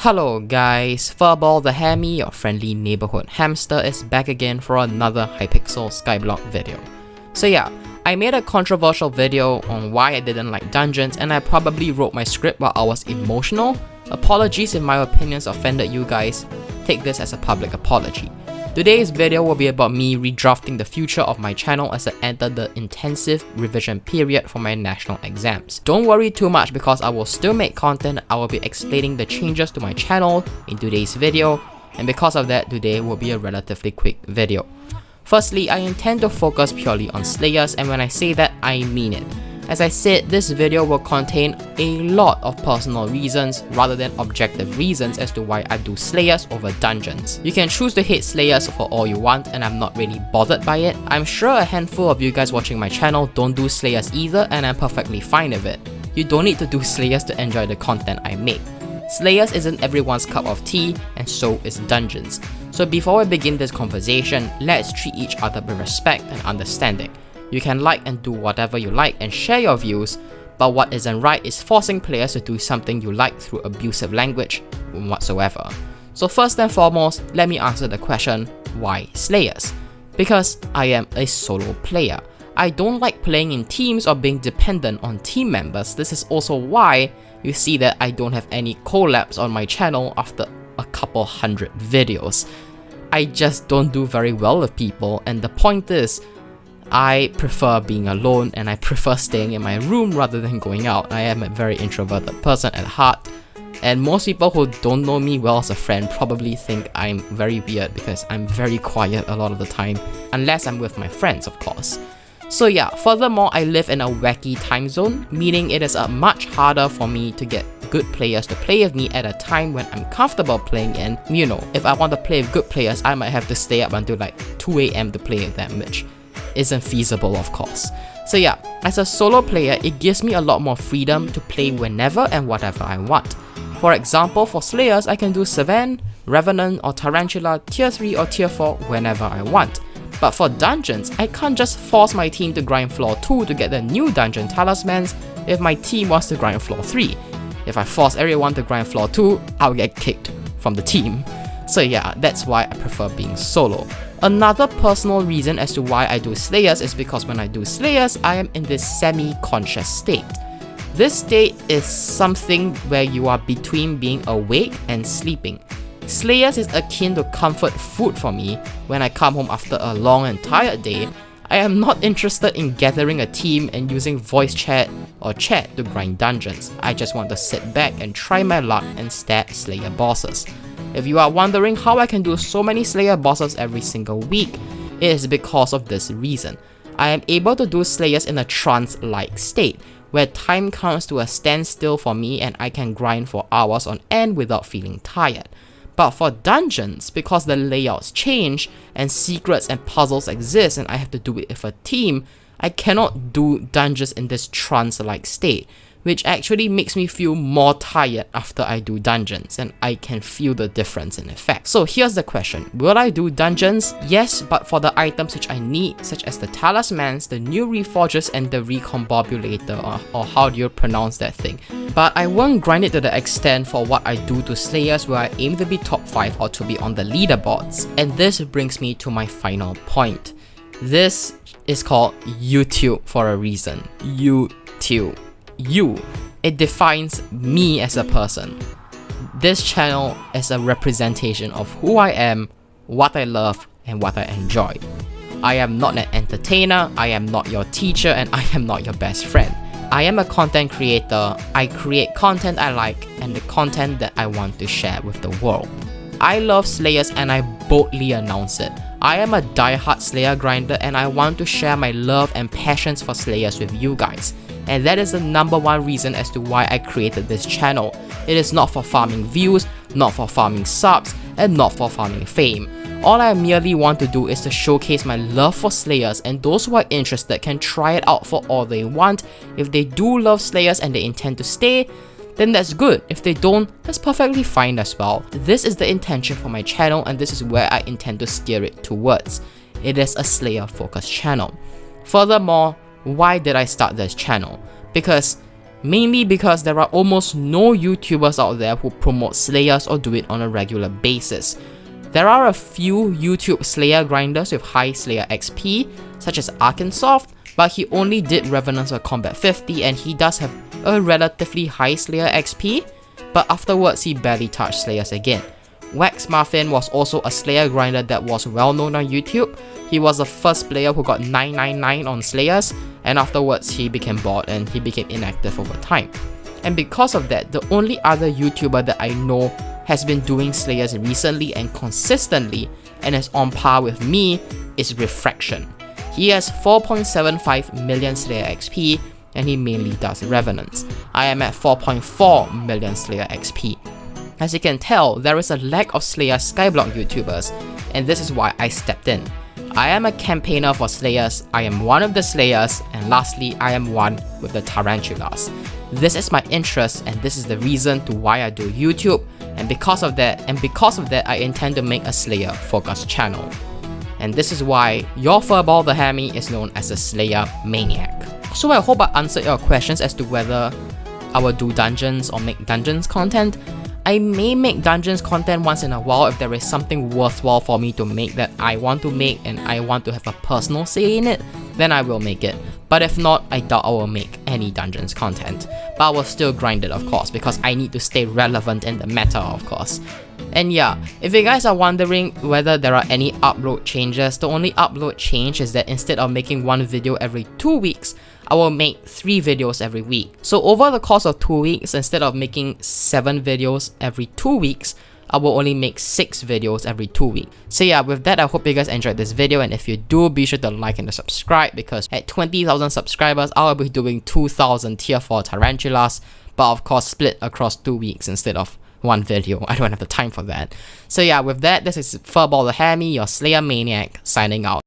Hello guys, FurballTheHammy, your friendly neighborhood hamster, is back again for another Hypixel Skyblock video. So yeah, I made a controversial video on why I didn't like dungeons, and I probably wrote my script while I was emotional. Apologies if my opinions offended you guys. Take this as a public apology. Today's video will be about me redrafting the future of my channel as I enter the intensive revision period for my national exams. Don't worry too much because I will still make content. I will be explaining the changes to my channel in today's video, and because of that, today will be a relatively quick video. Firstly, I intend to focus purely on Slayers, and when I say that, I mean it. As I said, this video will contain a lot of personal reasons rather than objective reasons as to why I do Slayers over dungeons. You can choose to hate Slayers for all you want, and I'm not really bothered by it. I'm sure a handful of you guys watching my channel don't do Slayers either, and I'm perfectly fine with it. You don't need to do Slayers to enjoy the content I make. Slayers isn't everyone's cup of tea, and so is dungeons. So before we begin this conversation, let's treat each other with respect and understanding. You can like and do whatever you like and share your views, but what isn't right is forcing players to do something you like through abusive language whatsoever. So first and foremost, let me answer the question, why Slayers? Because I am a solo player. I don't like playing in teams or being dependent on team members. This is also why you see that I don't have any collabs on my channel after a couple hundred videos. I just don't do very well with people, and the point is, I prefer being alone and I prefer staying in my room rather than going out. I am a very introverted person at heart, and most people who don't know me well as a friend probably think I'm very weird because I'm very quiet a lot of the time, unless I'm with my friends, of course. So yeah, furthermore, I live in a wacky time zone, meaning it is much harder for me to get good players to play with me at a time when I'm comfortable playing in. You know, if I want to play with good players, I might have to stay up until like 2 AM to play with them, which isn't feasible, of course. So yeah, as a solo player, it gives me a lot more freedom to play whenever and whatever I want. For example, for Slayers, I can do Savan, Revenant or Tarantula tier 3 or tier 4 whenever I want. But for dungeons, I can't just force my team to grind floor 2 to get the new dungeon talismans if my team wants to grind floor 3. If I force everyone to grind floor 2, I'll get kicked from the team. So yeah, that's why I prefer being solo. Another personal reason as to why I do Slayers is because when I do Slayers, I am in this semi-conscious state. This state is something where you are between being awake and sleeping. Slayers is akin to comfort food for me. When I come home after a long and tired day, I am not interested in gathering a team and using voice chat or chat to grind dungeons. I just want to sit back and try my luck and stab Slayer bosses. If you are wondering how I can do so many Slayer bosses every single week, it is because of this reason. I am able to do Slayers in a trance-like state, where time comes to a standstill for me and I can grind for hours on end without feeling tired. But for dungeons, because the layouts change and secrets and puzzles exist and I have to do it with a team, I cannot do dungeons in this trance-like state, which actually makes me feel more tired after I do dungeons, and I can feel the difference in effect. So here's the question, will I do dungeons? Yes, but for the items which I need, such as the talismans, the new reforges, and the recombobulator, or how do you pronounce that thing. But I won't grind it to the extent for what I do to Slayers, where I aim to be top 5 or to be on the leaderboards. And this brings me to my final point. This is called YouTube for a reason. YouTube. It defines me as a person. This channel is a representation of who I am, what I love, and what I enjoy. I am not an entertainer, I am not your teacher, and I am not your best friend. I am a content creator. I create content I like and the content that I want to share with the world. I love Slayers and I boldly announce it. I am a die-hard Slayer grinder and I want to share my love and passions for Slayers with you guys. And that is the #1 reason as to why I created this channel. It is not for farming views, not for farming subs, and not for farming fame. All I merely want to do is to showcase my love for Slayers, and those who are interested can try it out for all they want. If they do love Slayers and they intend to stay, then that's good. If they don't, that's perfectly fine as well. This is the intention for my channel, and this is where I intend to steer it towards. It is a Slayer focused channel. Furthermore, why did I start this channel? Because mainly because there are almost no YouTubers out there who promote Slayers or do it on a regular basis. There are a few YouTube Slayer grinders with high Slayer XP, such as Arkansoft, but he only did Revenants for Combat 50 and he does have a relatively high Slayer XP, but afterwards he barely touched Slayers again. Wax Muffin was also a Slayer grinder that was well known on YouTube. He was the first player who got 999 on Slayers, and afterwards he became bored and he became inactive over time. And because of that, the only other YouTuber that I know has been doing Slayers recently and consistently and is on par with me is Refraction. He has 4.75 million Slayer XP and he mainly does Revenants. I am at 4.4 million Slayer XP. As you can tell, there is a lack of Slayer Skyblock YouTubers, and this is why I stepped in. I am a campaigner for Slayers, I am one of the Slayers, and lastly, I am one with the Tarantulas. This is my interest, and this is the reason to why I do YouTube, and because of that, I intend to make a Slayer focused channel. And this is why your FurballTheHammy is known as a Slayer Maniac. So I hope I answered your questions as to whether I will do dungeons or make dungeons content. I may make dungeons content once in a while if there is something worthwhile for me to make that I want to make and I want to have a personal say in it, then I will make it. But if not, I doubt I will make any dungeons content. But I will still grind it, of course, because I need to stay relevant in the meta, of course. And yeah, if you guys are wondering whether there are any upload changes, the only upload change is that instead of making one video every 2 weeks, I will make 3 videos every week. So over the course of 2 weeks, instead of making 7 videos every 2 weeks, I will only make 6 videos every 2 weeks. So yeah, with that, I hope you guys enjoyed this video, and if you do, be sure to like and to subscribe, because at 20,000 subscribers, I will be doing 2,000 tier 4 tarantulas, but of course split across 2 weeks instead of one video. I don't have the time for that. So yeah, with that, this is FurballTheHammy, your Slayer Maniac, signing out.